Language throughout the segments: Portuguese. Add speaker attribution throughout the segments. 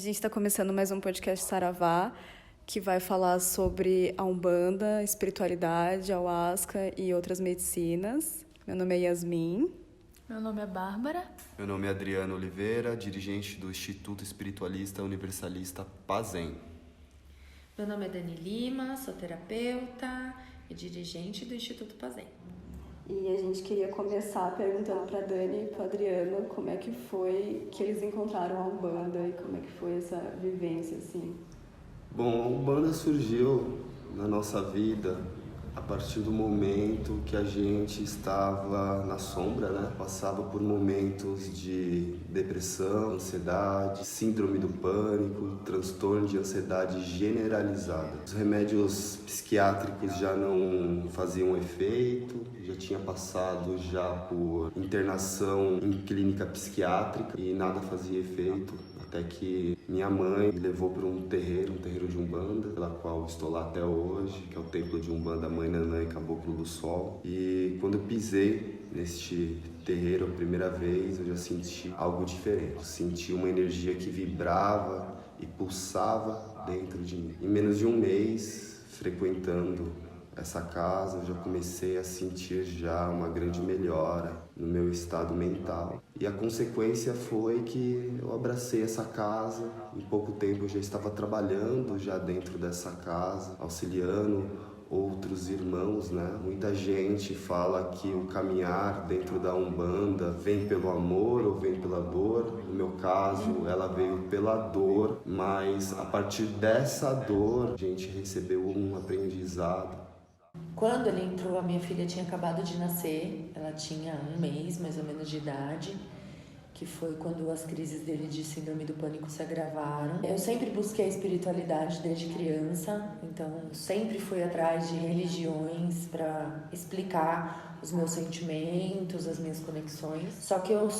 Speaker 1: gente está começando mais um podcast Saravá, que vai falar sobre a Umbanda, espiritualidade, ayahuasca e outras medicinas. Meu nome é Yasmin.
Speaker 2: Meu nome é Bárbara.
Speaker 3: Meu nome é Adriano Oliveira, dirigente do Instituto Espiritualista Universalista Pazem.
Speaker 4: Meu nome é Dani Lima, sou terapeuta e dirigente do Instituto Pazem.
Speaker 1: E a gente queria começar perguntando para Dani e para Adriano como é que foi que eles encontraram a Umbanda e como é que foi essa vivência, assim.
Speaker 3: Bom, a Umbanda surgiu na nossa vida a partir do momento que a gente estava na sombra, né? Passava por momentos de depressão, ansiedade, síndrome do pânico, transtorno de ansiedade generalizada. Os remédios psiquiátricos já não faziam efeito, já tinha passado já por internação em clínica psiquiátrica e nada fazia efeito. Até que minha mãe me levou para um terreiro de Umbanda, pela qual estou lá até hoje, que é o templo de Umbanda Mãe Nanã e Caboclo do Sol. E quando eu pisei neste terreiro a primeira vez, eu já senti algo diferente. Eu senti uma energia que vibrava e pulsava dentro de mim. Em menos de um mês, frequentando essa casa, eu já comecei a sentir já uma grande melhora no meu estado mental. E a consequência foi que eu abracei essa casa. Em pouco tempo eu já estava trabalhando já dentro dessa casa, auxiliando outros irmãos, né? Muita gente fala que o caminhar dentro da Umbanda vem pelo amor ou vem pela dor. No meu caso, ela veio pela dor, mas a partir dessa dor, a gente recebeu um aprendizado.
Speaker 4: Quando ele entrou, a minha filha tinha acabado de nascer, ela tinha um mês mais ou menos de idade, que foi quando as crises dele de síndrome do pânico se agravaram. Eu sempre busquei a espiritualidade desde criança, então sempre fui atrás de religiões para explicar os meus sentimentos, as minhas conexões. Só que eu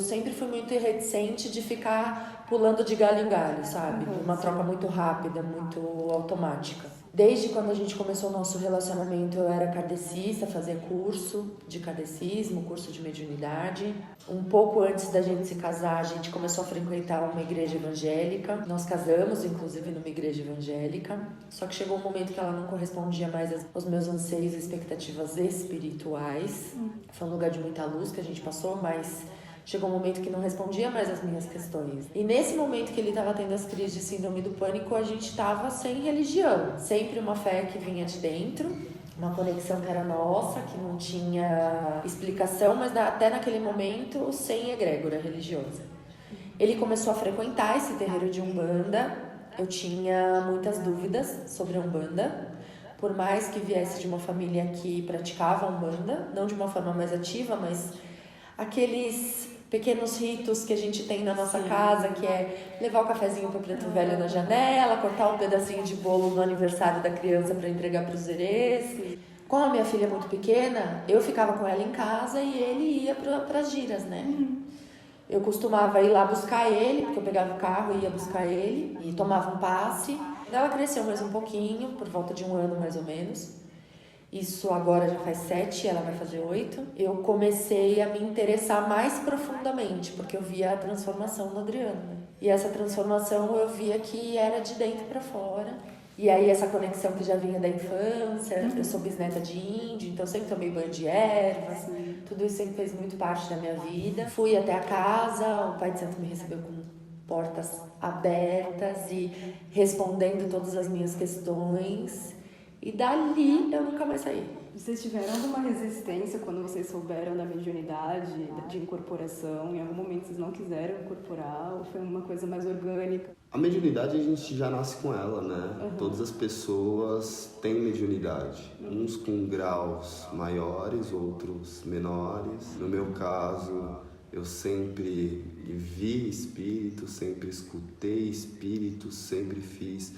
Speaker 4: sempre fui muito reticente de ficar pulando de galho em galho, sabe? Uma troca muito rápida, muito automática. Desde quando a gente começou o nosso relacionamento, eu era kardecista, fazia curso de kardecismo, curso de mediunidade. Um pouco antes da gente se casar, a gente começou a frequentar uma igreja evangélica. Nós casamos, inclusive, numa igreja evangélica. Só que chegou um momento que ela não correspondia mais aos meus anseios e expectativas espirituais. Foi um lugar de muita luz que a gente passou, mas chegou um momento que não respondia mais às minhas questões. E nesse momento que ele estava tendo as crises de síndrome do pânico, a gente estava sem religião. Sempre uma fé que vinha de dentro, uma conexão que era nossa, que não tinha explicação, mas até naquele momento sem egrégora religiosa. Ele começou a frequentar esse terreiro de Umbanda. Eu tinha muitas dúvidas sobre a Umbanda, por mais que viesse de uma família que praticava Umbanda, não de uma forma mais ativa, mas aqueles pequenos ritos que a gente tem na nossa casa, que é levar o cafezinho pro preto velho na janela, cortar um pedacinho de bolo no aniversário da criança para entregar pros herês. Com a minha filha muito pequena, eu ficava com ela em casa e ele ia pras giras, né? Eu costumava ir lá buscar ele, porque eu pegava o carro e ia buscar ele, e tomava um passe. Ela cresceu mais um pouquinho, por volta de 1 ano mais ou menos. Isso agora já faz 7, ela vai fazer 8. Eu comecei a me interessar mais profundamente, porque eu via a transformação do Adriano, né? E essa transformação eu via que era de dentro para fora. E aí essa conexão que já vinha da infância, eu sou bisneta de índio, então sempre tomei banho de ervas. Tudo isso sempre fez muito parte da minha vida. Fui até a casa, o Pai de Santo me recebeu com portas abertas e respondendo todas as minhas questões. E dali eu nunca mais saí.
Speaker 1: Vocês tiveram alguma resistência quando vocês souberam da mediunidade, de incorporação? Em algum momento vocês não quiseram incorporar ou foi uma coisa mais orgânica?
Speaker 3: A mediunidade a gente já nasce com ela, né? Todas as pessoas têm mediunidade. Uns com graus maiores, outros menores. No meu caso, eu sempre vi espíritos, sempre escutei espíritos, sempre fiz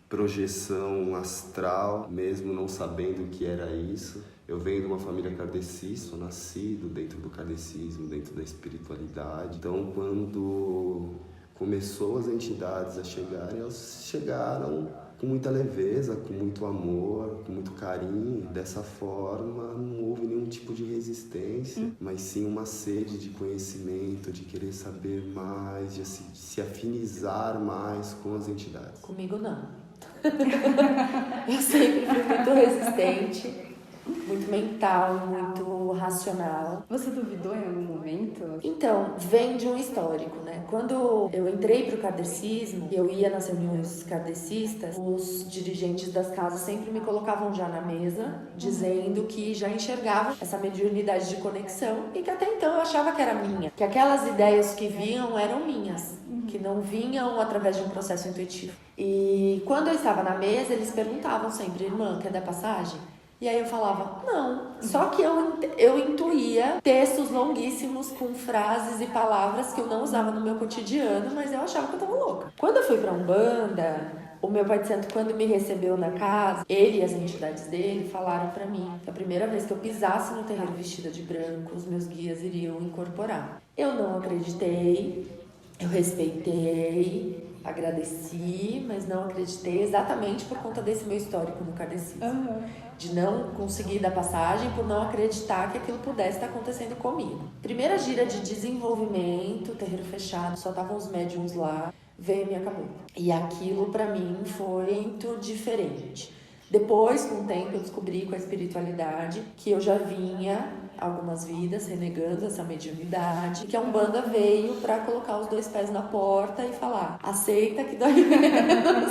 Speaker 3: projeção astral, mesmo não sabendo o que era isso. Eu venho de uma família kardecista, sou nascido dentro do kardecismo, dentro da espiritualidade. Então, quando começou as entidades a chegarem, elas chegaram com muita leveza, com muito amor, com muito carinho. Dessa forma, não houve nenhum tipo de resistência, mas sim uma sede de conhecimento, de querer saber mais, de se afinizar mais com as entidades.
Speaker 4: Comigo não. Eu sempre fui muito resistente, muito mental, muito racional.
Speaker 1: Você duvidou em algum momento?
Speaker 4: Então, vem de um histórico, né? Quando eu entrei para o kardecismo, eu ia nas reuniões kardecistas, os dirigentes das casas sempre me colocavam já na mesa, dizendo que já enxergavam essa mediunidade de conexão e que até então eu achava que era minha, que aquelas ideias que vinham eram minhas, que não vinham através de um processo intuitivo. E quando eu estava na mesa, eles perguntavam sempre: irmã, quer dar passagem? E aí eu falava, não. Só que eu intuía textos longuíssimos com frases e palavras que eu não usava no meu cotidiano, mas eu achava que eu tava louca. Quando eu fui pra Umbanda, o meu pai de santo, quando me recebeu na casa, ele e as entidades dele falaram pra mim que a primeira vez que eu pisasse no terreiro vestida de branco, os meus guias iriam incorporar. Eu não acreditei, eu respeitei, agradeci, mas não acreditei exatamente por conta desse meu histórico no kardecismo. De não conseguir dar passagem por não acreditar que aquilo pudesse estar acontecendo comigo. Primeira gira de desenvolvimento, terreiro fechado, só estavam os médiums lá, veio e me acabou. E aquilo pra mim foi muito diferente. Depois, com o tempo, eu descobri com a espiritualidade que eu já vinha algumas vidas renegando essa mediunidade, que a Umbanda veio pra colocar os dois pés na porta e falar: aceita que dói menos.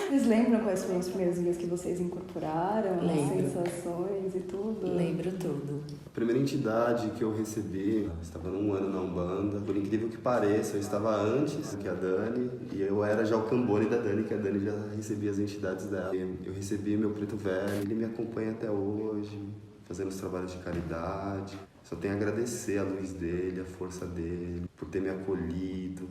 Speaker 1: Vocês lembram quais foram os primeiros dias que vocês incorporaram?
Speaker 4: Lembro.
Speaker 1: As sensações e tudo?
Speaker 4: Lembro tudo.
Speaker 3: A primeira entidade que eu recebi, eu estava num ano na Umbanda. Por incrível que pareça, eu estava antes que a Dani, e eu era já o cambone da Dani, que a Dani já recebia as entidades dela. Eu recebi meu preto velho, ele me acompanha até hoje, fazendo os trabalhos de caridade. Só tenho a agradecer a luz dele, a força dele, por ter me acolhido.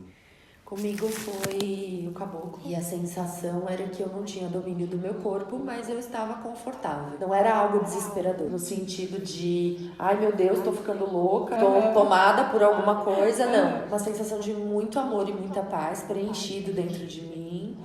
Speaker 4: Comigo foi o caboclo. E a sensação era que eu não tinha domínio do meu corpo, mas eu estava confortável. Não era algo desesperador, no sentido de, ai meu Deus, tô ficando louca, tô tomada por alguma coisa. Não, uma sensação de muito amor e muita paz preenchido dentro de mim.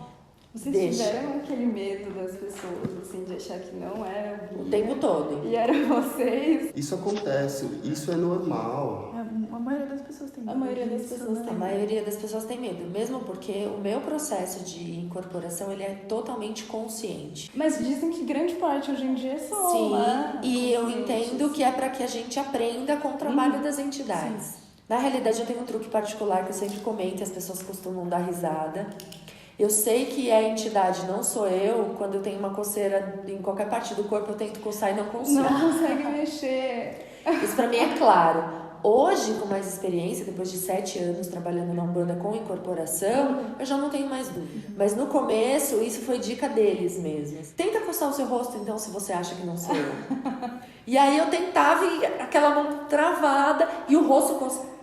Speaker 1: Vocês tiveram aquele medo das pessoas, assim, de achar que não era o guia?
Speaker 4: O tempo todo.
Speaker 1: E eram vocês?
Speaker 3: Isso acontece, isso é normal.
Speaker 2: A maioria das pessoas tem medo.
Speaker 1: A maioria das pessoas
Speaker 4: A maioria das pessoas tem medo, mesmo porque o meu processo de incorporação, ele é totalmente consciente.
Speaker 1: Mas dizem que grande parte hoje em dia são,
Speaker 4: Sim,
Speaker 1: né?
Speaker 4: e eu entendo que é para que a gente aprenda com o trabalho das entidades. Sim. Na realidade, eu tenho um truque particular que eu sempre comento e as pessoas costumam dar risada. Eu sei que é a entidade, não sou eu. Quando eu tenho uma coceira em qualquer parte do corpo, eu tento coçar e não consigo.
Speaker 1: Não consegue mexer.
Speaker 4: Isso pra mim é claro. Hoje, com mais experiência, depois de 7 anos trabalhando na Umbanda com incorporação, eu já não tenho mais dúvida. Mas no começo, isso foi dica deles mesmos. Tenta coçar o seu rosto, então, se você acha que não sou eu. E aí eu tentava e aquela mão travada e o rosto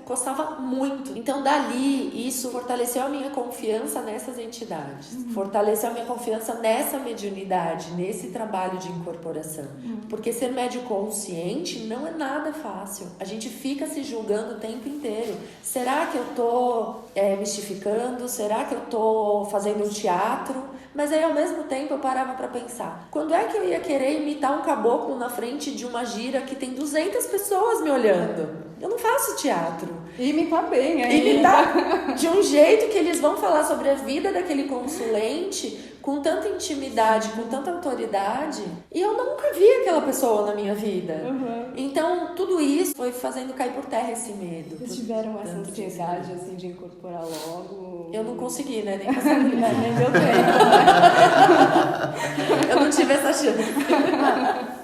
Speaker 4: coçava muito. Então, dali, isso fortaleceu a minha confiança nessas entidades. Fortaleceu a minha confiança nessa mediunidade, nesse trabalho de incorporação. Porque ser médio consciente não é nada fácil. A gente fica se julgando o tempo inteiro. Será que eu tô mistificando? Será que eu tô fazendo um teatro? Mas aí, ao mesmo tempo, eu parava pra pensar. Quando é que eu ia querer imitar um caboclo na frente de uma gira que tem 200 pessoas me olhando? Eu não faço teatro.
Speaker 1: E imitar bem, aí.
Speaker 4: Imitar de um jeito que eles vão falar sobre a vida daquele consulente com tanta intimidade, com tanta autoridade. E eu nunca vi aquela pessoa na minha vida. Então, tudo isso foi fazendo cair por terra esse medo.
Speaker 1: Vocês tiveram essa ansiedade, assim, de incorporar logo?
Speaker 4: Eu não consegui, né? Nem passar por isso.
Speaker 1: Nem deu tempo.
Speaker 4: Eu não tive essa chance.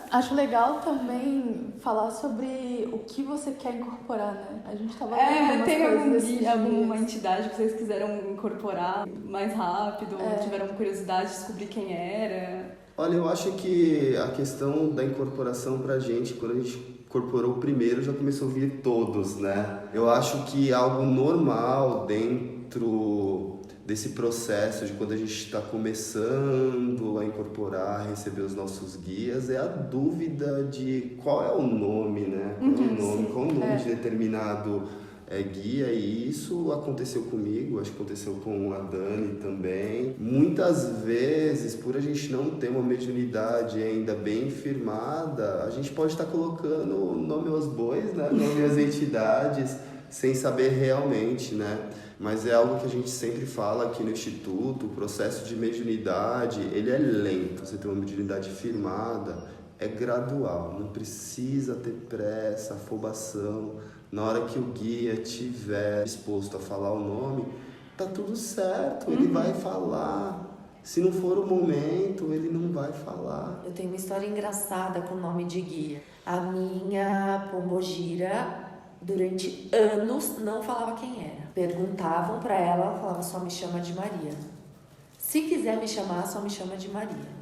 Speaker 2: Acho legal também falar sobre o que você quer incorporar, né? A gente tava vendo
Speaker 1: tem alguma entidade que vocês quiseram incorporar mais rápido, ou tiveram curiosidade de descobrir quem era?
Speaker 3: Olha, eu acho que a questão da incorporação pra gente, quando a gente incorporou o primeiro, já começou a vir todos, né? Eu acho que algo normal dentro desse processo de quando a gente está começando a incorporar, a receber os nossos guias, é a dúvida de qual é o nome, né? Qual é o nome de determinado guia, e isso aconteceu comigo, acho que aconteceu com a Dani também. Muitas vezes, por a gente não ter uma mediunidade ainda bem firmada, a gente pode estar colocando nome aos bois, né? Nome às entidades, sem saber realmente, né? Mas é algo que a gente sempre fala aqui no Instituto, o processo de mediunidade, ele é lento. Você tem uma mediunidade firmada, é gradual, não precisa ter pressa, afobação. Na hora que o guia estiver disposto a falar o nome, tá tudo certo, ele vai falar. Se não for o momento, ele não vai falar.
Speaker 4: Eu tenho uma história engraçada com o nome de guia. A minha pombogira, durante anos, não falava quem era. Perguntavam pra ela falava, só me chama de Maria. Se quiser me chamar, só me chama de Maria.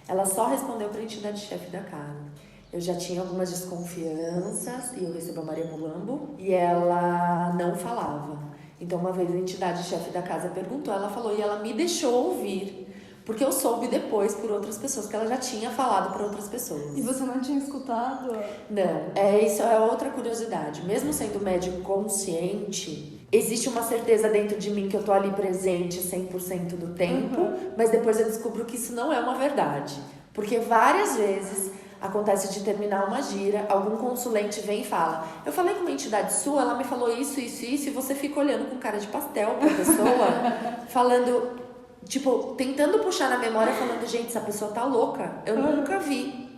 Speaker 4: Ela só respondeu pra entidade-chefe da casa. Eu já tinha algumas desconfianças e eu recebo a Maria Mulambo e ela não falava. Então uma vez a entidade-chefe da casa perguntou, ela falou e ela me deixou ouvir, porque eu soube depois por outras pessoas, que ela já tinha falado para outras pessoas.
Speaker 2: E você não tinha escutado?
Speaker 4: Não, isso é outra curiosidade. Mesmo sendo médium consciente, existe uma certeza dentro de mim que eu tô ali presente 100% do tempo, mas depois eu descubro que isso não é uma verdade. Porque várias vezes acontece de terminar uma gira, algum consulente vem e fala, eu falei com uma entidade sua, ela me falou isso, e você fica olhando com cara de pastel pra pessoa, falando, tipo, tentando puxar na memória, falando, gente, essa pessoa tá louca, eu nunca vi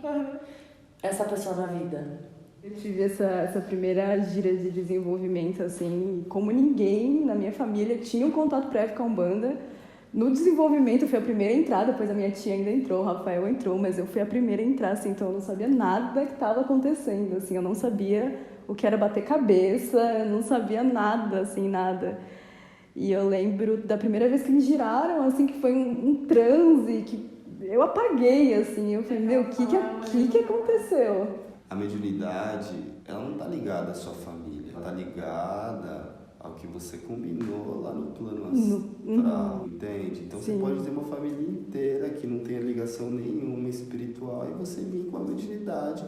Speaker 4: essa pessoa na vida.
Speaker 1: Eu tive essa primeira gira de desenvolvimento, assim, como ninguém na minha família tinha um contato prévio com a Umbanda. No desenvolvimento, eu fui a primeira a entrar, depois a minha tia ainda entrou, o Rafael entrou, mas eu fui a primeira a entrar, assim, então eu não sabia nada que estava acontecendo, assim, eu não sabia o que era bater cabeça, eu não sabia nada, assim, nada. E eu lembro da primeira vez que me giraram, assim, que foi um transe, que eu apaguei, assim, eu falei, meu, o que aconteceu?
Speaker 3: A mediunidade, ela não está ligada à sua família, ela está ligada ao que você combinou lá no plano astral, entende? Então você pode ter uma família inteira que não tenha ligação nenhuma espiritual e você vir com a mediunidade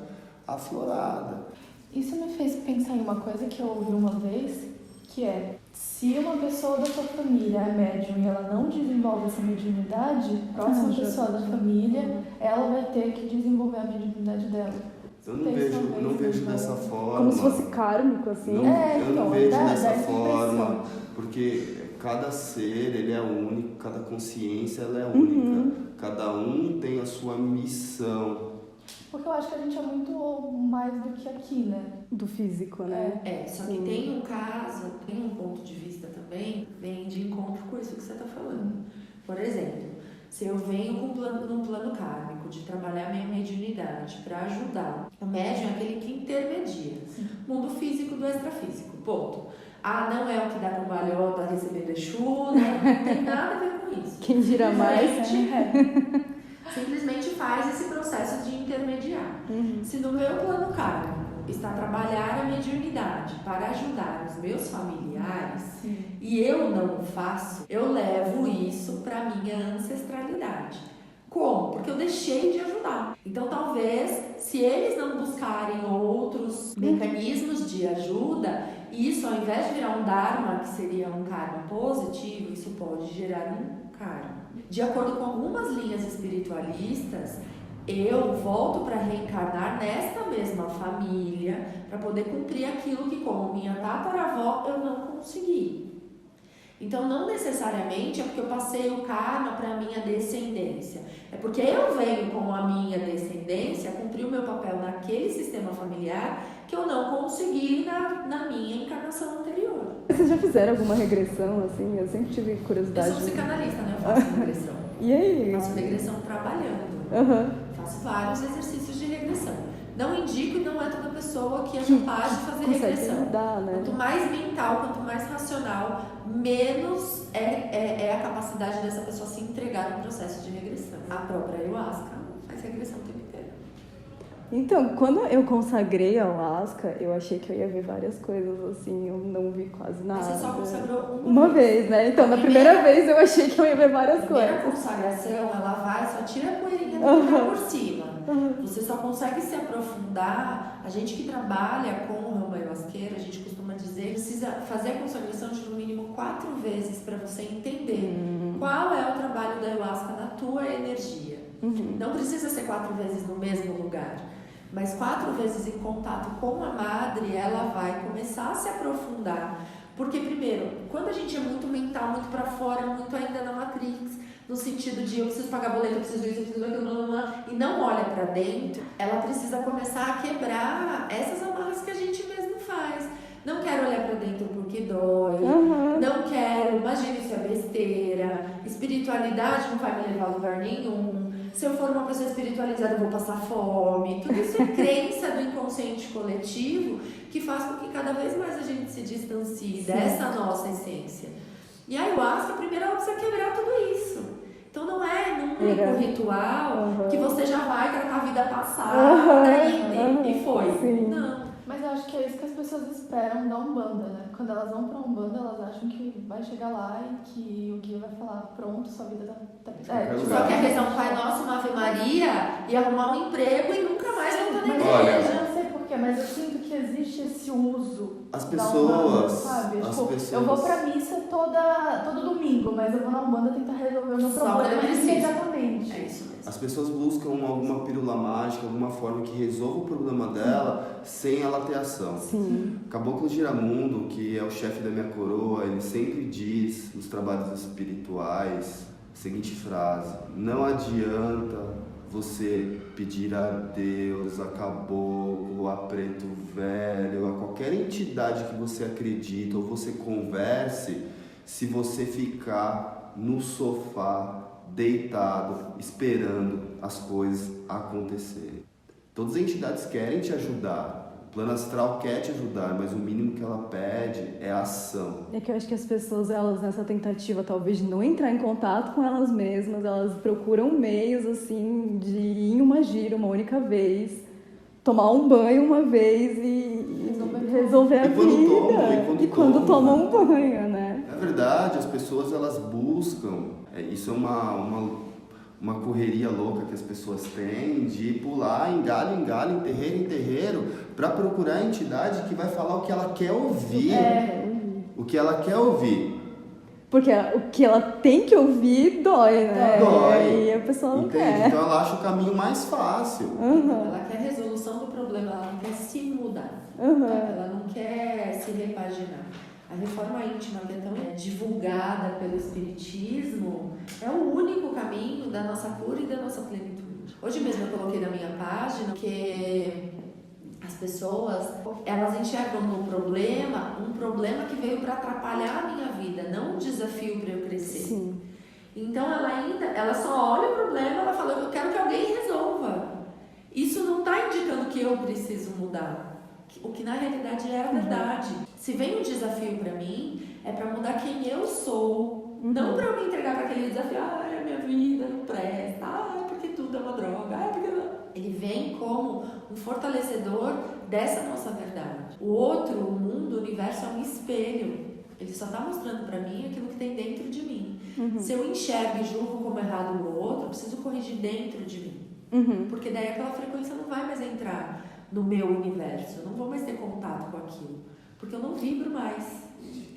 Speaker 3: aflorada.
Speaker 2: Isso me fez pensar em uma coisa que eu ouvi uma vez, que é, se uma pessoa da sua família é médium e ela não desenvolve essa mediunidade, a próxima pessoa da família, ela vai ter que desenvolver a mediunidade dela.
Speaker 3: Eu não vejo dessa forma.
Speaker 1: Como se fosse kármico, assim.
Speaker 3: Eu não vejo dessa forma, porque cada ser, ele é único, cada consciência, ela é única. Cada um tem a sua missão.
Speaker 2: Porque eu acho que a gente é muito mais do que aqui, né?
Speaker 1: Do físico, né?
Speaker 4: Só que tem um caso, tem um ponto de vista também, vem de encontro com isso que você está falando. Por exemplo, se eu venho num plano kármico de trabalhar minha mediunidade para ajudar, o médium é aquele que intermedia mundo físico do extrafísico, ponto. Não é o que dá trabalhota, receber Exu, não tem nada a ver com isso.
Speaker 1: Quem gira mais,
Speaker 4: simplesmente faz esse processo de intermediar. Se no meu plano kármico está trabalhar a mediunidade para ajudar os meus familiares e eu não o faço, eu levo isso para minha ancestralidade. Como? Porque eu deixei de ajudar. Então talvez, se eles não buscarem outros mecanismos de ajuda, isso ao invés de virar um dharma, que seria um karma positivo, isso pode gerar um karma. De acordo com algumas linhas espiritualistas, eu volto para reencarnar nesta mesma família para poder cumprir aquilo que, como minha tataravó, eu não consegui. Então, não necessariamente é porque eu passei o karma para a minha descendência. É porque eu venho com a minha descendência cumprir o meu papel naquele sistema familiar que eu não consegui na minha encarnação anterior.
Speaker 1: Vocês já fizeram alguma regressão, assim? Eu sempre tive curiosidade.
Speaker 4: Eu sou psicanalista, né? Eu faço regressão.
Speaker 1: E aí?
Speaker 4: Eu faço regressão trabalhando. Faço vários exercícios de regressão. Não indico e não é toda pessoa que é capaz de fazer regressão.
Speaker 1: Ajudar, né?
Speaker 4: Quanto mais mental, quanto mais racional, menos é a capacidade dessa pessoa se entregar no processo de regressão. A própria ayahuasca faz regressão o tempo inteiro.
Speaker 1: Então, quando eu consagrei a ayahuasca, eu achei que eu ia ver várias coisas, assim, eu não vi quase nada.
Speaker 4: Você só consagrou
Speaker 1: uma vez, né? Então, na primeira vez eu achei que eu ia ver várias coisas.
Speaker 4: A primeira consagração, ela vai, só tira a poeirinha do lugar por cima. Você só consegue se aprofundar. A gente que trabalha com o ramo ayahuasqueiro, a gente costuma dizer que precisa precisa fazer a consagração de no mínimo 4 vezes para você entender qual é o trabalho da ayahuasca na tua energia. Não precisa ser 4 vezes no mesmo lugar, mas 4 vezes em contato com a madre, ela vai começar a se aprofundar. Porque, primeiro, quando a gente é muito mental, muito para fora, muito ainda na Matrix, no sentido de eu preciso pagar boleto, eu preciso isso, eu preciso aquilo, e não olha para dentro, ela precisa começar a quebrar essas amarras que a gente mesmo faz. Não quero olhar para dentro porque dói, não quero, imagina, isso é besteira, espiritualidade não vai me levar a lugar nenhum, se eu for uma pessoa espiritualizada eu vou passar fome. Tudo isso é crença do inconsciente coletivo que faz com que cada vez mais a gente se distancie dessa nossa essência. E a ayahuasca, primeiro, ela precisa quebrar tudo isso. Então não é num único ritual que você já vai tratar a vida passada e foi.
Speaker 1: Sim.
Speaker 4: Não.
Speaker 2: Mas eu acho que é isso que as pessoas esperam da Umbanda, né? Quando elas vão pra Umbanda, elas acham que vai chegar lá e que o guia vai falar, pronto, sua vida tá...
Speaker 4: Só que a questão Pai Nosso, uma Ave Maria e arrumar um emprego e nunca mais voltar na igreja.
Speaker 2: Eu não sei porquê, mas eu sinto que existe esse uso
Speaker 3: As
Speaker 2: da
Speaker 3: pessoas,
Speaker 2: Umbanda, sabe?
Speaker 3: as
Speaker 2: Tipo,
Speaker 3: pessoas...
Speaker 2: eu vou pra missa todo domingo, mas eu vou na Umbanda tentar resolver o meu
Speaker 4: Só
Speaker 2: problema
Speaker 4: quando eu preciso.
Speaker 2: imediatamente.
Speaker 4: É isso mesmo.
Speaker 3: As pessoas buscam alguma pílula mágica, alguma forma que resolva o problema dela sem ela ter ação.
Speaker 1: Sim.
Speaker 3: Caboclo Giramundo, que é o chefe da minha coroa, ele sempre diz nos trabalhos espirituais a seguinte frase: não adianta você pedir a Deus, a caboclo, a preto velho, a qualquer entidade que você acredita ou você converse, se você ficar no sofá deitado, esperando as coisas acontecerem. Todas as entidades querem te ajudar, o plano astral quer te ajudar, mas o mínimo que ela pede é ação.
Speaker 1: É que eu acho que as pessoas, elas nessa tentativa talvez de não entrar em contato com elas mesmas, elas procuram meios assim de ir em uma gira uma única vez, tomar um banho uma vez e resolver a vida. E quando tomam um banho, né?
Speaker 3: É verdade, as pessoas elas buscam, isso é uma correria louca que as pessoas têm de pular em galho, em terreiro, para procurar a entidade que vai falar o que ela quer ouvir. O que ela quer ouvir.
Speaker 1: Porque o que ela tem que ouvir dói, né?
Speaker 3: Dói.
Speaker 1: E a pessoa não
Speaker 3: Entende?
Speaker 1: quer.
Speaker 3: Então ela acha o caminho mais fácil.
Speaker 4: Ela quer resolução do problema, ela não quer se mudar. Ela não quer se repaginar. A reforma íntima, que é tão divulgada pelo Espiritismo, é o único caminho da nossa cura e da nossa plenitude. Hoje mesmo eu coloquei na minha página que as pessoas, elas enxergam no problema um problema que veio para atrapalhar a minha vida, não um desafio para eu crescer.
Speaker 1: Sim.
Speaker 4: Então ela só olha o problema, ela fala, eu quero que alguém resolva. Isso não está indicando que eu preciso mudar. O que na realidade é a verdade. Se vem um desafio para mim, é para mudar quem eu sou. Não para eu me entregar para aquele desafio, a minha vida não presta, porque tudo é uma droga, porque não. Ele vem como um fortalecedor dessa nossa verdade. O outro, o mundo, o universo é um espelho. Ele só está mostrando para mim aquilo que tem dentro de mim. Se eu enxergo e julgo como errado o outro, eu preciso corrigir dentro de mim. Porque daí aquela frequência não vai mais entrar no meu universo. Eu não vou mais ter contato com aquilo. Porque eu não vibro mais.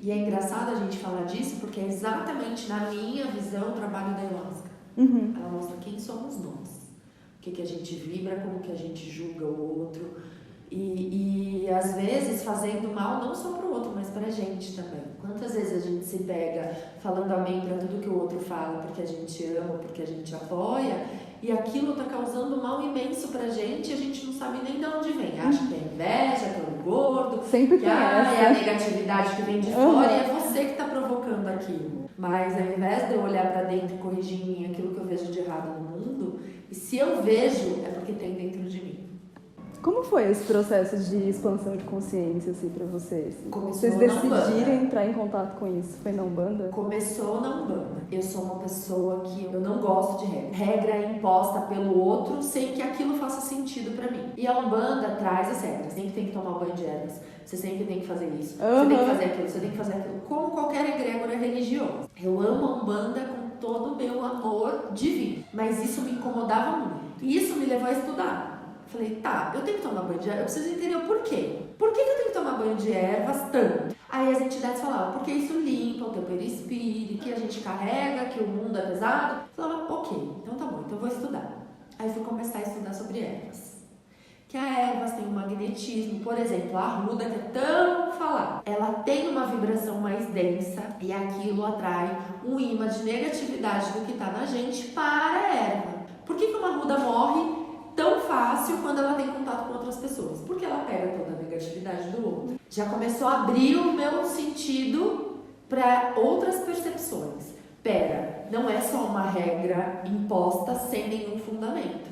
Speaker 4: E é engraçado a gente falar disso, porque é exatamente na minha visão o trabalho da ayahuasca. Ela mostra quem somos nós. O que a gente vibra, como que a gente julga o outro. E às vezes fazendo mal não só para o outro, mas para a gente também. Quantas vezes a gente se pega falando amém para tudo que o outro fala, porque a gente ama, porque a gente apoia, e aquilo está causando mal imenso pra gente e a gente não sabe nem de onde vem. Acha que é inveja, que é o gordo,
Speaker 1: Sempre
Speaker 4: que
Speaker 1: tem essa.
Speaker 4: é a negatividade que vem de fora e é você que está provocando aquilo. Mas ao invés de eu olhar para dentro e corrigir em mim aquilo que eu vejo de errado no mundo, e se eu vejo, é porque tem dentro de mim.
Speaker 1: Como foi esse processo de expansão de consciência, assim, pra vocês?
Speaker 4: Começou
Speaker 1: Vocês
Speaker 4: na
Speaker 1: decidirem
Speaker 4: Umbanda.
Speaker 1: entrar em contato com isso? Foi na Umbanda?
Speaker 4: Começou na Umbanda. Eu sou uma pessoa que eu não gosto de regra. Regra é imposta pelo outro sem que aquilo faça sentido pra mim. E a Umbanda traz as regras. Você tem que tomar banho de ervas. Você sempre tem que fazer isso. Você tem que fazer aquilo. Você tem que fazer aquilo. Como qualquer egrégora religiosa. Eu amo a Umbanda com todo o meu amor divino. Mas isso me incomodava muito. E isso me levou a estudar. Falei, tá, eu tenho que tomar banho de ervas, eu preciso entender o porquê. Por que eu tenho que tomar banho de ervas tanto? Aí Aí as entidades falavam, porque isso limpa o teu perispírito, que a gente carrega, que o mundo é pesado. Eu falava, ok, então tá bom, então eu vou estudar. Aí fui começar a estudar sobre ervas. Que a ervas tem um magnetismo, por exemplo, a arruda, que é tão falada, ela tem uma vibração mais densa e aquilo atrai um imã de negatividade do que está na gente para a erva. Por que uma arruda morre tão fácil quando ela tem contato com outras pessoas? Porque ela pega toda a negatividade do outro. Já começou a abrir o meu sentido para outras percepções. Pera, não é só uma regra imposta sem nenhum fundamento.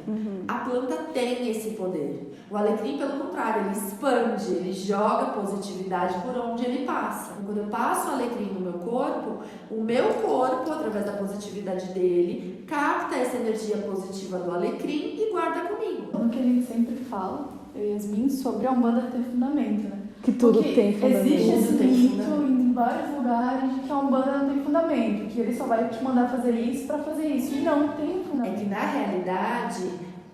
Speaker 4: A planta tem esse poder. O alecrim, pelo contrário, ele expande, ele joga positividade por onde ele passa. Quando eu passo o alecrim no meu corpo, o meu corpo, através da positividade dele, capta essa energia positiva do alecrim e guarda comigo.
Speaker 2: O que a gente sempre fala, eu e Yasmin, sobre a Umbanda ter fundamento, né?
Speaker 1: Que tudo
Speaker 2: Porque
Speaker 1: tem fundamento.
Speaker 2: existe esse mito em vários lugares de que a Umbanda não tem fundamento, que ele só vai te mandar fazer isso pra fazer isso. E não tem fundamento.
Speaker 4: É que na realidade,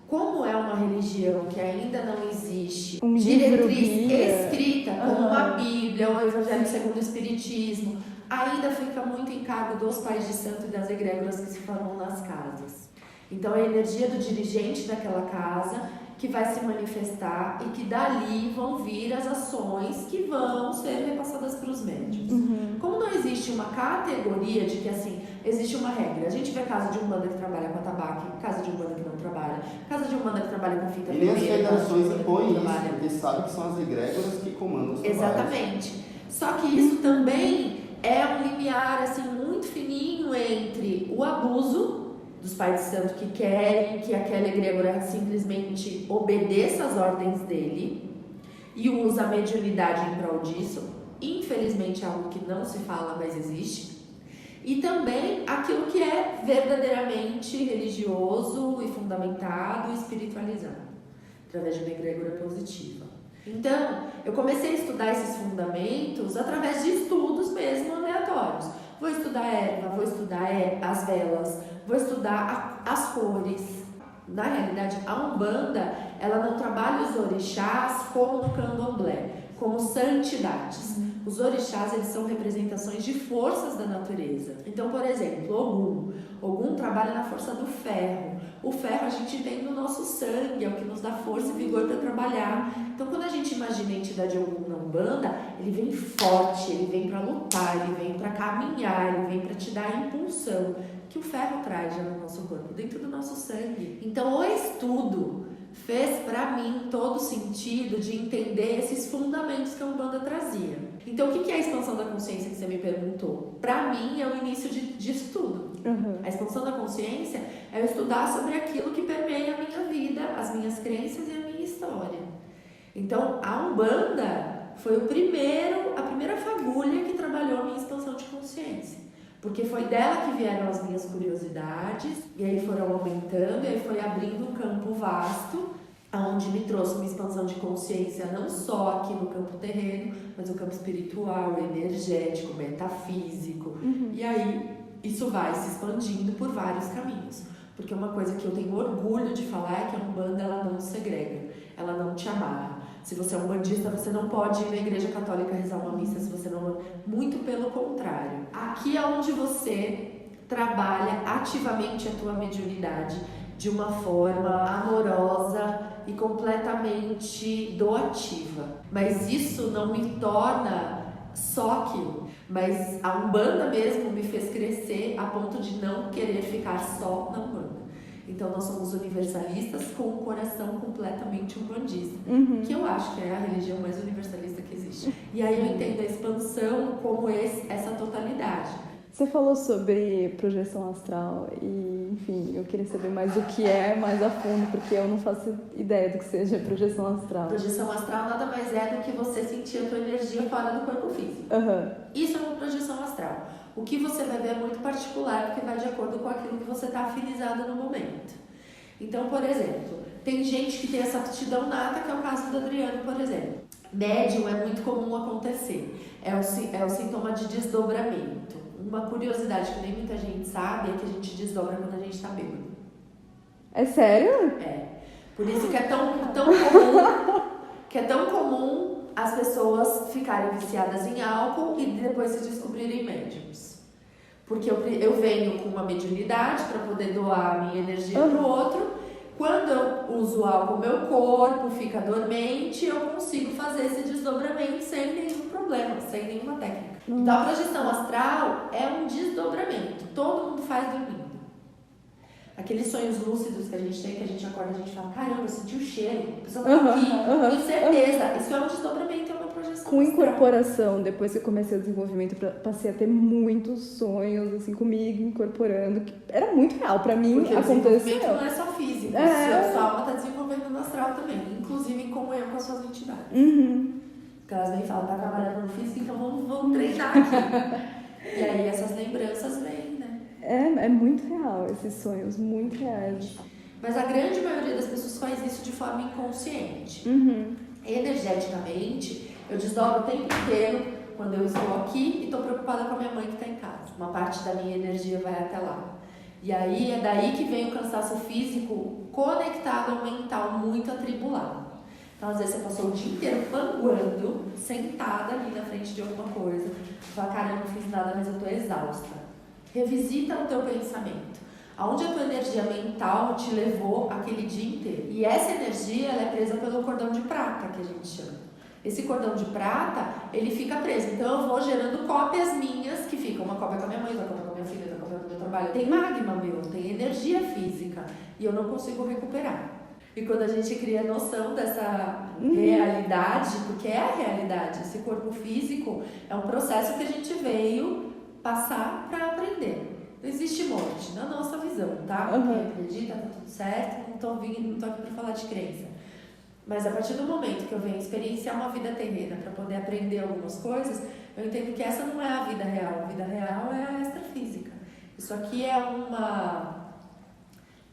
Speaker 4: como é uma religião que ainda não existe
Speaker 1: diretriz
Speaker 4: escrita, como uma Bíblia, o Evangelho segundo o Espiritismo, ainda fica muito em cargo dos pais de santo e das egrégoras que se formam nas casas. Então, é a energia do dirigente daquela casa que vai se manifestar e que dali vão vir as ações que vão ser repassadas para os médiuns. Como não existe uma categoria de que, assim, existe uma regra. A gente vê casa de umbanda que trabalha com atabaque, casa de umbanda que não trabalha, casa de umbanda que trabalha com fita
Speaker 3: E nem as federações impõem isso,
Speaker 4: trabalha.
Speaker 3: porque sabem que são as egrégoras que comandam os trabalhos.
Speaker 4: Exatamente. Só que isso também é um limiar, assim, muito fininho entre o abuso dos pais de santo que querem que aquela egrégora simplesmente obedeça às ordens dele e usa a mediunidade em prol disso. Infelizmente é algo que não se fala, mas existe. E também aquilo que é verdadeiramente religioso e fundamentado e espiritualizado, através de uma egrégora positiva. Então, eu comecei a estudar esses fundamentos através de estudos mesmo aleatórios. Vou estudar erva, vou estudar as velas, vou estudar as cores. Na realidade, a Umbanda, ela não trabalha os orixás como no candomblé, como santidades. Os orixás, eles são representações de forças da natureza. Então, por exemplo, Ogum trabalha na força do ferro. O ferro a gente tem no nosso sangue, é o que nos dá força e vigor para trabalhar. Então, quando a gente imagina a entidade Ogum na Umbanda, ele vem forte, ele vem para lutar, ele vem para caminhar, ele vem para te dar a impulsão que o ferro traz já no nosso corpo, dentro do nosso sangue. Então, o estudo fez para mim todo sentido de entender esses fundamentos que a Umbanda trazia. Então, o que é a expansão da consciência que você me perguntou? Para mim, é o início disso tudo. A expansão da consciência é eu estudar sobre aquilo que permeia a minha vida, as minhas crenças e a minha história. Então, a Umbanda foi a primeira fagulha que trabalhou a minha expansão de consciência. Porque foi dela que vieram as minhas curiosidades, e aí foram aumentando, e aí foi abrindo um campo vasto, onde me trouxe uma expansão de consciência, não só aqui no campo terreno, mas no campo espiritual, energético, metafísico. E aí, isso vai se expandindo por vários caminhos. Porque uma coisa que eu tenho orgulho de falar é que a Umbanda, ela não segrega, ela não te amarra. Se você é um umbandista, você não pode ir na igreja católica rezar uma missa, se você não... Muito pelo contrário. Aqui é onde você trabalha ativamente a tua mediunidade de uma forma amorosa e completamente doativa. Mas isso não me torna só aquilo. Mas a Umbanda mesmo me fez crescer a ponto de não querer ficar só na Umbanda. Então nós somos universalistas com um coração completamente umbandista, que eu acho que é a religião mais universalista que existe. E aí eu entendo a expansão como essa totalidade.
Speaker 1: Você falou sobre projeção astral e, enfim, eu queria saber mais o que é mais a fundo, porque eu não faço ideia do que seja projeção astral.
Speaker 4: Projeção astral nada mais é do que você sentir a tua energia fora do corpo físico. Isso é uma projeção astral. O que você vai ver é muito particular, porque vai de acordo com aquilo que você está afinizado no momento. Então, por exemplo, tem gente que tem essa aptidão nata, que é o caso do Adriano, por exemplo. Médium é muito comum acontecer. É o sintoma de desdobramento. Uma curiosidade que nem muita gente sabe é que a gente desdobra quando a gente está bêbado.
Speaker 1: É sério?
Speaker 4: É. Por isso que é tão comum, as pessoas ficarem viciadas em álcool e depois se descobrirem médiums. Porque eu venho com uma mediunidade para poder doar a minha energia para o outro. Quando eu uso álcool, meu corpo fica dormente, eu consigo fazer esse desdobramento sem nenhum problema, sem nenhuma técnica. Então a projeção astral é um desdobramento, todo mundo faz dormindo. Aqueles sonhos lúcidos que a gente tem, que a gente acorda e a gente fala, caramba, eu senti o cheiro, a pessoa tá aqui, tenho certeza. Isso é um desdobramento, é uma projeção
Speaker 1: Com
Speaker 4: astral.
Speaker 1: incorporação, depois que eu comecei o desenvolvimento, passei a ter muitos sonhos, assim, comigo, incorporando, que era muito real, pra mim
Speaker 4: Porque
Speaker 1: aconteceu.
Speaker 4: o desenvolvimento não é só físico, sua alma está desenvolvendo no astral também, inclusive em comunhão com as suas entidades. Porque elas vêm e falam, tá trabalhando no físico, então vamos treinar aqui. E aí essas lembranças vêm, né?
Speaker 1: É muito real, esses sonhos, muito reais.
Speaker 4: Mas a grande maioria das pessoas faz isso de forma inconsciente. Energeticamente, eu desdobro o tempo inteiro quando eu estou aqui e estou preocupada com a minha mãe que está em casa. Uma parte da minha energia vai até lá. E aí é daí que vem o cansaço físico conectado ao mental muito atribulado. Então, às vezes, você passou o dia inteiro panguando, sentada ali na frente de alguma coisa. Fala, caramba, não fiz nada, mas eu estou exausta. Revisita o teu pensamento. Aonde a tua energia mental te levou aquele dia inteiro. E essa energia, ela é presa pelo cordão de prata, que a gente chama. Esse cordão de prata, ele fica preso. Então, eu vou gerando cópias minhas, que ficam uma cópia com a minha mãe, uma cópia com a minha filha, outra cópia com o meu trabalho. Tem magma meu, tem energia física. E eu não consigo recuperar. E quando a gente cria a noção dessa realidade, porque é a realidade, esse corpo físico é um processo que a gente veio passar para aprender. Não existe morte, na nossa visão, tá? Quem acredita, tá tudo certo, não tô aqui para falar de crença. Mas a partir do momento que eu venho experienciar uma vida terrena para poder aprender algumas coisas, eu entendo que essa não é a vida real. A vida real é a extrafísica. Isso aqui é uma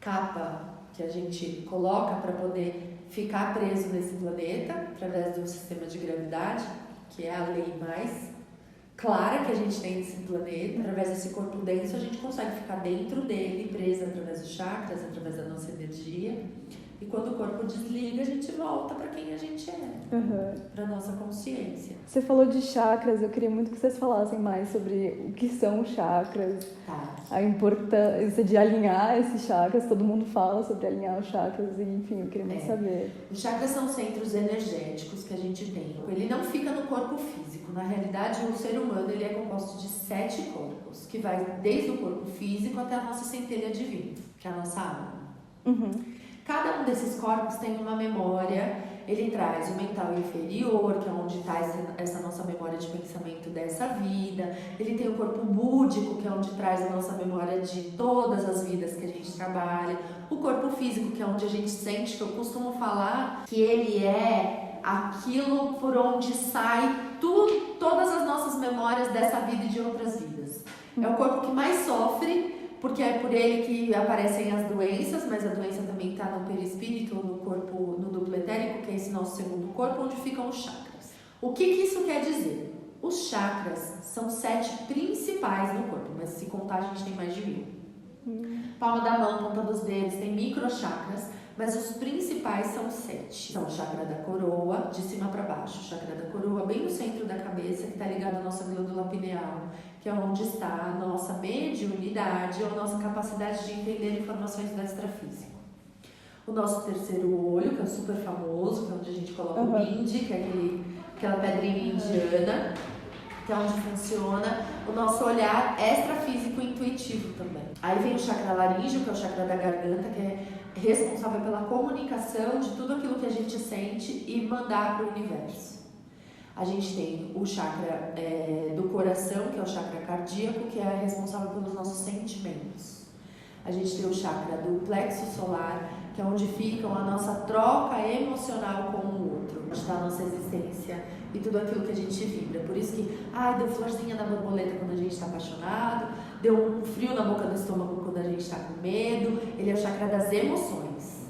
Speaker 4: capa que a gente coloca para poder ficar preso nesse planeta através do sistema de gravidade, que é a lei mais clara que a gente tem nesse planeta. Através desse corpo denso a gente consegue ficar dentro dele, preso através dos chakras, através da nossa energia. E quando o corpo desliga, a gente volta para quem a gente é, para nossa consciência.
Speaker 1: Você falou de chakras, eu queria muito que vocês falassem mais sobre o que são os chakras, a importância de alinhar esses chakras. Todo mundo fala sobre alinhar os chakras, e enfim, eu queria muito saber.
Speaker 4: Os chakras são centros energéticos que a gente tem. Ele não fica no corpo físico. Na realidade, o ser humano ele é composto de 7 corpos, que vai desde o corpo físico até a nossa centelha divina, que é a nossa alma. Cada um desses corpos tem uma memória, ele traz o mental inferior, que é onde está essa nossa memória de pensamento dessa vida. Ele tem o corpo búdico, que é onde traz a nossa memória de todas as vidas que a gente trabalha. O corpo físico, que é onde a gente sente, que eu costumo falar que ele é aquilo por onde sai todas as nossas memórias dessa vida e de outras vidas. É o corpo que mais sofre, porque é por ele que aparecem as doenças, mas a doença também está no perispírito, no corpo, no duplo etérico, que é esse nosso segundo corpo, onde ficam os chakras. O que isso quer dizer? Os chakras são 7 principais no corpo, mas se contar a gente tem mais de 1000. Palma da mão, ponta dos dedos, tem microchakras, mas os principais são 7. São o chakra da coroa, de cima para baixo. O chakra da coroa bem no centro da cabeça, que está ligado à nossa glândula pineal, que é onde está a nossa mediunidade ou a nossa capacidade de entender informações do extrafísico. O nosso terceiro olho, que é super famoso, que é onde a gente coloca o Bindi, que é aquela pedrinha indiana, que é onde funciona o nosso olhar extrafísico e intuitivo também. Aí vem o chakra laríngeo, que é o chakra da garganta, que é responsável pela comunicação de tudo aquilo que a gente sente e mandar para o universo. A gente tem o chakra do coração, que é o chakra cardíaco, que é responsável pelos nossos sentimentos. A gente tem o chakra do plexo solar, que é onde fica a nossa troca emocional com o outro, onde está a nossa existência e tudo aquilo que a gente vibra. Por isso que, deu florzinha na borboleta quando a gente está apaixonado, deu um frio na boca do estômago quando a gente está com medo. Ele é o chakra das emoções.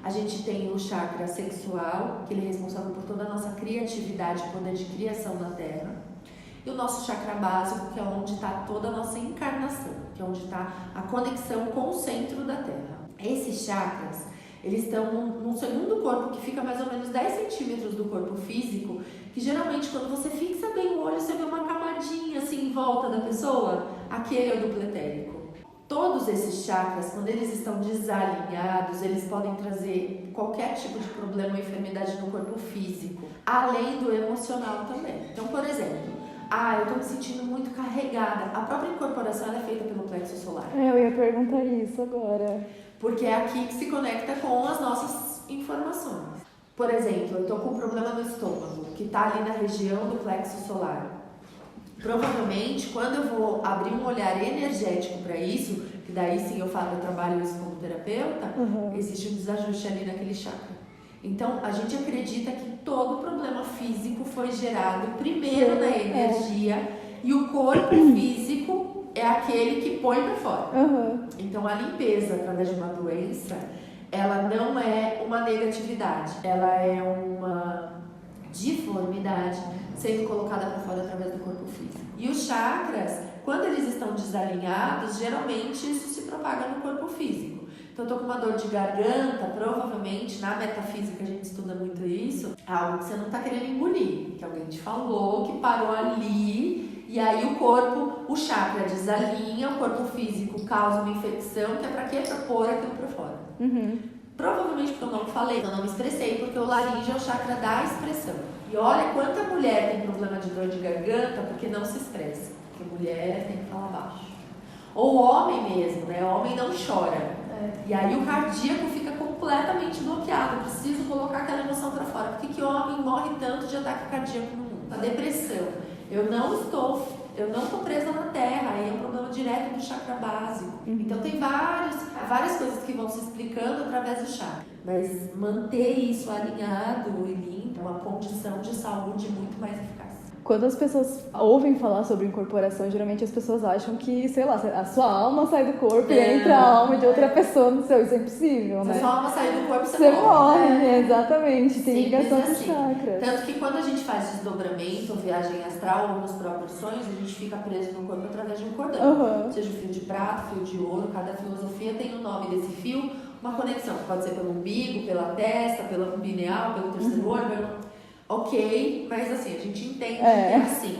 Speaker 4: A gente tem o chakra sexual, que ele é responsável por toda a nossa criatividade, poder de criação na Terra. E o nosso chakra básico, que é onde está toda a nossa encarnação, que é onde está a conexão com o centro da Terra. Esses chakras, eles estão num segundo corpo que fica mais ou menos 10 centímetros do corpo físico, que geralmente quando você fixa bem o olho, você vê uma camadinha assim em volta da pessoa, aquele é o duplo etérico. Todos esses chakras, quando eles estão desalinhados, eles podem trazer qualquer tipo de problema ou enfermidade no corpo físico, além do emocional também. Então, por exemplo, eu tô me sentindo muito carregada. A própria incorporação ela é feita pelo plexo solar.
Speaker 1: Eu ia perguntar isso agora.
Speaker 4: Porque é aqui que se conecta com as nossas informações. Por exemplo, eu tô com um problema no estômago, que tá ali na região do plexo solar. Provavelmente, quando eu vou abrir um olhar energético para isso, que daí sim eu trabalho isso como terapeuta, existe um desajuste ali naquele chakra. Então, a gente acredita que todo problema físico foi gerado primeiro na energia e o corpo físico é aquele que põe para fora. Então, a limpeza através de uma doença, ela não é uma negatividade, ela é uma deformidade sendo colocada para fora através do corpo físico. E os chakras, quando eles estão desalinhados, geralmente isso se propaga no corpo físico. Então, eu tô com uma dor de garganta, provavelmente, na metafísica a gente estuda muito isso, é algo que você não tá querendo engolir, que alguém te falou, que parou ali, e aí o corpo, o chakra desalinha, o corpo físico causa uma infecção, que é pra quê? Pra pôr aquilo pra fora. Provavelmente porque eu não falei, eu não me expressei, porque o laríngeo é o chakra da expressão. E olha quanta mulher tem problema de dor de garganta porque não se expressa. Porque mulher tem que falar baixo. Ou homem mesmo, né? O homem não chora. E aí o cardíaco fica completamente bloqueado. Eu preciso colocar aquela emoção para fora. Por que o homem morre tanto de ataque cardíaco no mundo? A depressão. Eu não estou presa na terra, aí é um problema direto do chakra básico. Então tem várias coisas que vão se explicando através do chakra. Mas manter isso alinhado e limpo é uma condição de saúde muito mais eficaz.
Speaker 1: Quando as pessoas ouvem falar sobre incorporação, geralmente as pessoas acham que, sei lá, a sua alma sai do corpo e entra a alma de outra pessoa no seu. Isso é impossível, né?
Speaker 4: Se a sua alma sair do corpo,
Speaker 1: você morre. Exatamente. Tem ligação com
Speaker 4: assim.
Speaker 1: chakras.
Speaker 4: Tanto que quando a gente faz desdobramento, viagem astral ou nos próprios sonhos, a gente fica preso no corpo através de um cordão. Seja o fio de prata, fio de ouro, cada filosofia tem o nome desse fio, uma conexão. Pode ser pelo umbigo, pela testa, pelo pineal, pelo terceiro olho, ok, mas assim, a gente entende que é assim.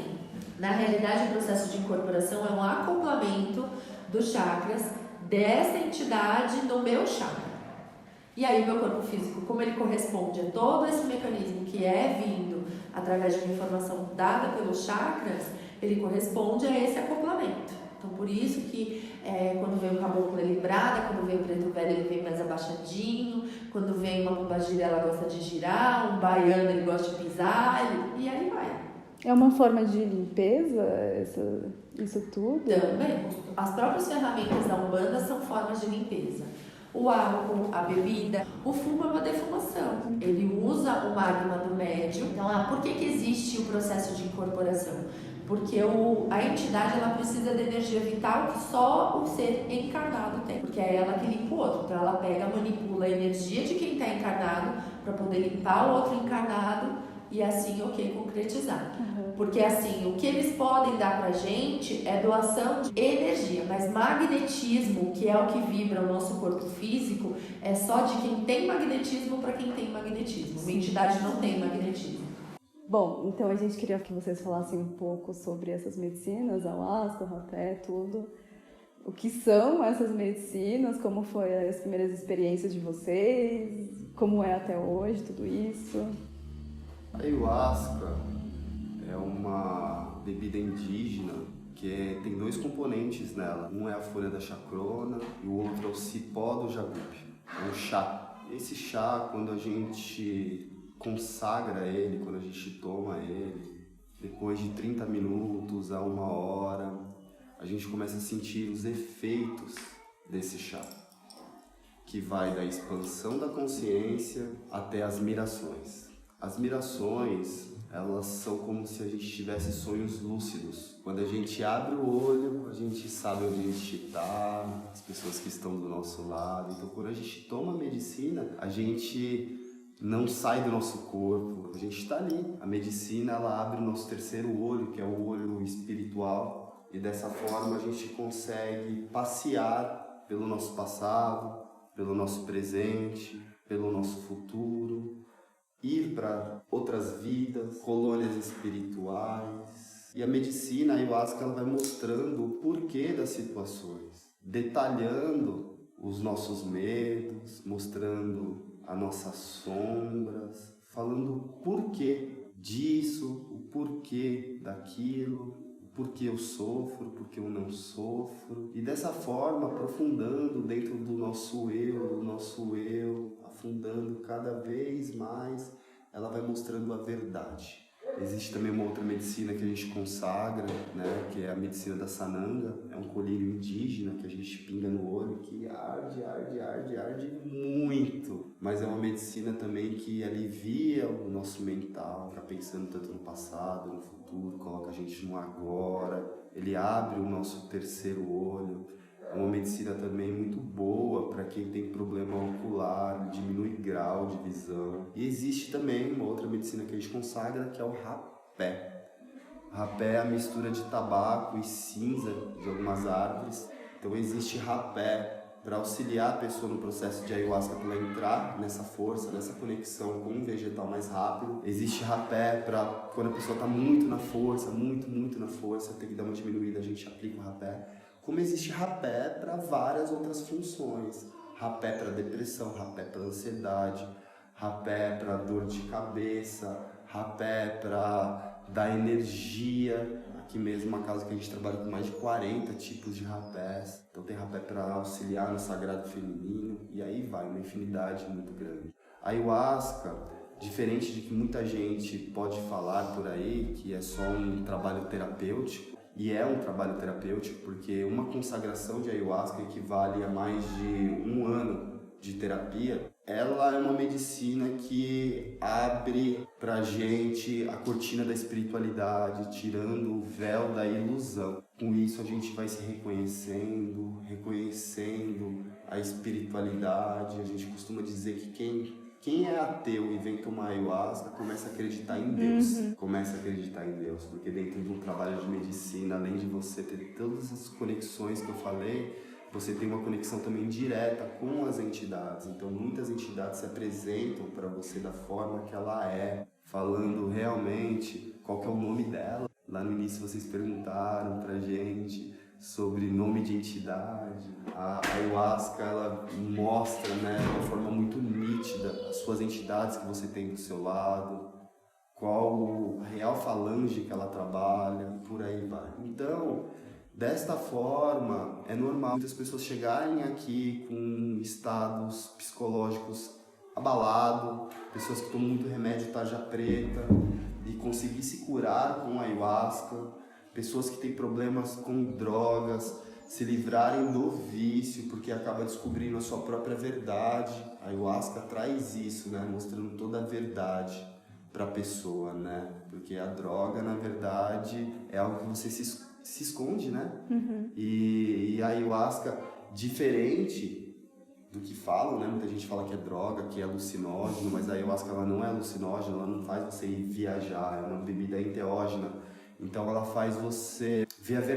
Speaker 4: Na realidade, o processo de incorporação é um acoplamento dos chakras dessa entidade no meu chakra. E aí o meu corpo físico, como ele corresponde a todo esse mecanismo que é vindo através de uma informação dada pelos chakras, ele corresponde a esse acoplamento. Então, por isso que quando vem o caboclo ele brada, quando vem o preto velho ele vem mais abaixadinho, quando vem uma pombagira ela gosta de girar, um baiano ele gosta de pisar, e aí vai.
Speaker 1: É uma forma de limpeza, isso tudo?
Speaker 4: Também. As próprias ferramentas da Umbanda são formas de limpeza. O álcool, a bebida, o fumo é uma defumação. Ele usa o magma do médium. Então, por que existe o processo de incorporação? Porque a entidade ela precisa de energia vital que só o ser encarnado tem. Porque é ela que limpa o outro. Então ela pega, manipula a energia de quem está encarnado para poder limpar o outro encarnado e assim, concretizar. Porque assim, o que eles podem dar pra gente é doação de energia. Mas magnetismo, que é o que vibra o nosso corpo físico, é só de quem tem magnetismo para quem tem magnetismo. Uma entidade não tem magnetismo.
Speaker 1: Bom, então a gente queria que vocês falassem um pouco sobre essas medicinas, ayahuasca, rapé, tudo. O que são essas medicinas, como foi as primeiras experiências de vocês, como é até hoje, tudo isso.
Speaker 3: A ayahuasca é uma bebida indígena que tem dois componentes nela. Um é a folha da chacrona e o outro é o cipó do jagupe. É um chá. Esse chá, quando a gente consagra ele, quando a gente toma ele, depois de 30 minutos a 1 hora, a gente começa a sentir os efeitos desse chá, que vai da expansão da consciência até as mirações. As mirações, elas são como se a gente tivesse sonhos lúcidos. Quando a gente abre o olho, a gente sabe onde a gente está, as pessoas que estão do nosso lado. Então, quando a gente toma a medicina, a gente não sai do nosso corpo, a gente está ali. A medicina, ela abre o nosso terceiro olho, que é o olho espiritual, e dessa forma a gente consegue passear pelo nosso passado, pelo nosso presente, pelo nosso futuro, ir para outras vidas, colônias espirituais. E a medicina, a ayahuasca, ela vai mostrando o porquê das situações, detalhando os nossos medos, mostrando as nossas sombras, falando o porquê disso, o porquê daquilo, o porquê eu sofro, o porquê eu não sofro. E dessa forma, aprofundando dentro do nosso eu, afundando cada vez mais, ela vai mostrando a verdade. Existe também uma outra medicina que a gente consagra, né, que é a medicina da sananga. É um colírio indígena que a gente pinga no olho, que arde muito. Mas é uma medicina também que alivia o nosso mental, ficar pensando tanto no passado, no futuro, coloca a gente no agora. Ele abre o nosso terceiro olho. É uma medicina também muito boa para quem tem problema ocular, diminui grau de visão. E existe também uma outra medicina que a gente consagra, que é o rapé. Rapé é a mistura de tabaco e cinza de algumas árvores. Então existe rapé para auxiliar a pessoa no processo de ayahuasca, para ela entrar nessa força, nessa conexão com um vegetal mais rápido. Existe rapé para quando a pessoa está muito na força, muito na força, tem que dar uma diminuída, a gente aplica o rapé. Como existe rapé para várias outras funções. Rapé para depressão, rapé para ansiedade, rapé para dor de cabeça, rapé para dar energia. Aqui mesmo, uma casa que a gente trabalha com mais de 40 tipos de rapés. Então tem rapé para auxiliar no sagrado feminino, e aí vai, uma infinidade muito grande. A ayahuasca, diferente de que muita gente pode falar por aí, que é só um trabalho terapêutico, e é um trabalho terapêutico porque uma consagração de ayahuasca equivale a mais de 1 ano de terapia. Ela é uma medicina que abre pra gente a cortina da espiritualidade, tirando o véu da ilusão. Com isso a gente vai se reconhecendo a espiritualidade. A gente costuma dizer que quem é ateu e vem tomar ayahuasca começa a acreditar em Deus. Começa a acreditar em Deus, porque dentro de um trabalho de medicina, além de você ter todas as conexões que eu falei, você tem uma conexão também direta com as entidades. Então muitas entidades se apresentam para você da forma que ela é, falando realmente qual que é o nome dela. Lá no início vocês perguntaram pra gente sobre nome de entidade. A ayahuasca, ela mostra, né, de uma forma muito nítida as suas entidades que você tem do seu lado, qual a real falange que ela trabalha, e por aí vai. Então, desta forma, é normal muitas pessoas chegarem aqui com estados psicológicos abalados, pessoas que tomam muito remédio tarja preta e conseguir se curar com a ayahuasca, pessoas que têm problemas com drogas, se livrarem do vício, porque acaba descobrindo a sua própria verdade. A ayahuasca traz isso, né, mostrando toda a verdade para a pessoa, né, porque a droga, na verdade, é algo que você se esconde, né? E a ayahuasca, diferente do que falam, né? Muita gente fala que é droga, que é alucinógeno, mas a ayahuasca ela não é alucinógena, ela não faz você ir viajar, é uma bebida enteógena. Então ela faz você ver a verdade.